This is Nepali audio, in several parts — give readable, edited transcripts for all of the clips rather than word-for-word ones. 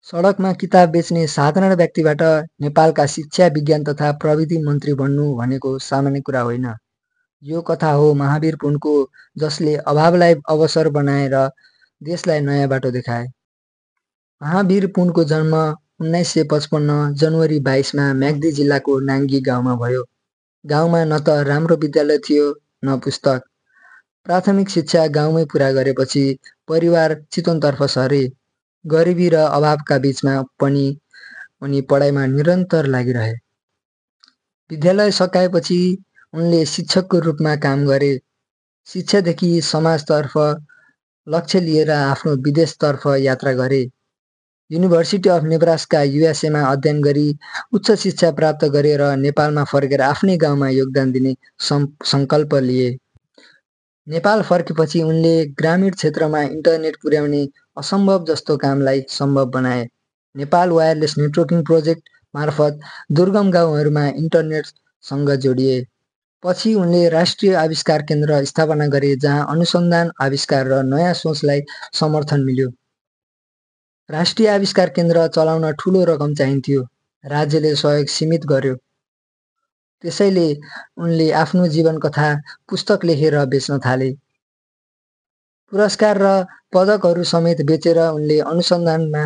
सडकमा किताब बेच्ने साधारण व्यक्तिबाट नेपालका शिक्षा, विज्ञान तथा प्रविधि मन्त्री बन्नु भनेको सामान्य कुरा होइन। यो कथा हो महावीर पुनको, जसले अभावलाई अवसर बनाएर देशलाई नयाँ बाटो देखाए। महावीर पुनको जन्म 1955 जनवरी 22मा म्याग्दी जिल्लाको नाङ्गी गाउँमा भयो। गाउँमा न त राम्रो विद्यालय थियो न पुस्तक। प्राथमिक शिक्षा गाउँमै पुरा गरेपछि परिवार चितवनतर्फ सरे। गरिबी र अभावका बीचमा पनि उनी पढाइमा निरन्तर लागिरहे। विद्यालय सकाएपछि उनले शिक्षकको रूपमा काम गरे। शिक्षादेखि समाजतर्फ लक्ष्य लिएर आफ्नो विदेशतर्फ यात्रा गरे। युनिभर्सिटी अफ नेब्रास्का युएसएमा अध्ययन गरी उच्च शिक्षा प्राप्त गरेर नेपालमा फर्केर आफ्नै गाउँमा योगदान दिने सङ्कल्प लिए। नेपाल फर्केपछि उनले ग्रामीण क्षेत्रमा इन्टरनेट पुर्याउने असम्भव जस्तो कामलाई सम्भव बनाए। नेपाल वायरलेस नेटवर्किङ प्रोजेक्ट मार्फत दुर्गम गाउँहरूमा इन्टरनेटसँग जोडिए। पछि उनले राष्ट्रिय आविष्कार केन्द्र स्थापना गरे, जहाँ अनुसन्धान, आविष्कार र नयाँ सोचलाई समर्थन मिल्यो। राष्ट्रिय आविष्कार केन्द्र चलाउन ठुलो रकम चाहिन्थ्यो। राज्यले सहयोग सीमित गर्यो। त्यसैले उनले आफ्नो जीवन कथा पुस्तक लेखेर बेच्न थाले। पुरस्कार र पदकहरू समेत बेचेर उनले अनुसन्धानमा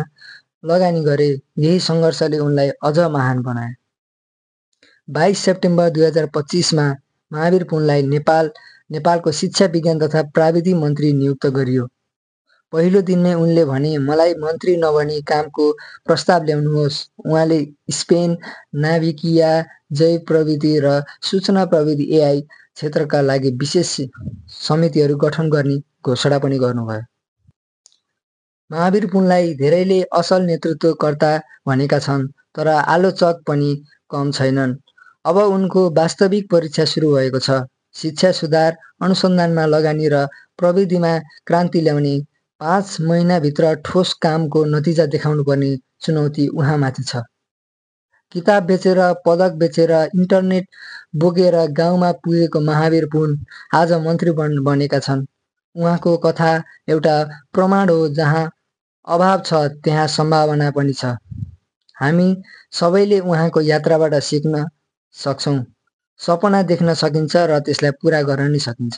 लगानी गरे। यही सङ्घर्षले उनलाई अझ महान बनाए। 22 सेप्टेम्बर 2025मा महावीर पुनलाई नेपालको शिक्षा, विज्ञान तथा प्राविधि मन्त्री नियुक्त गरियो। पहिलो दिनमै उनले भने, मलाई मन्त्री नबनी कामको प्रस्ताव ल्याउनुहोस्। उहाँले स्पेन नाभिकीय जैव प्रविधि र सूचना प्रविधि एआई क्षेत्रका लागि विशेष समितिहरू गठन गर्ने घोषणा पनि गर्नुभयो। महावीर पुनलाई धेरैले असल नेतृत्वकर्ता भनेका छन्, तर आलोचक पनि कम छैनन्। अब उनको वास्तविक परीक्षा सुरु भएको छ। शिक्षा सुधार, अनुसन्धानमा लगानी र प्रविधिमा क्रान्ति ल्याउने 5 महिनाभित्र ठोस कामको नतिजा देखाउनुपर्ने चुनौती उहाँमाथि छ। किताब बेचेर, पदक बेचेर, इन्टरनेट बोकेर गाउँमा पुगेको महावीर पुन आज मन्त्री बनेका छन्। उहाँको कथा एउटा प्रमाण हो, जहाँ अभाव छ त्यहाँ सम्भावना पनि छ। हामी सबैले उहाँको यात्राबाट सिक्न सक्छौँ। सपना देख्न सकिन्छ र त्यसलाई पुरा गर्न नि सकिन्छ।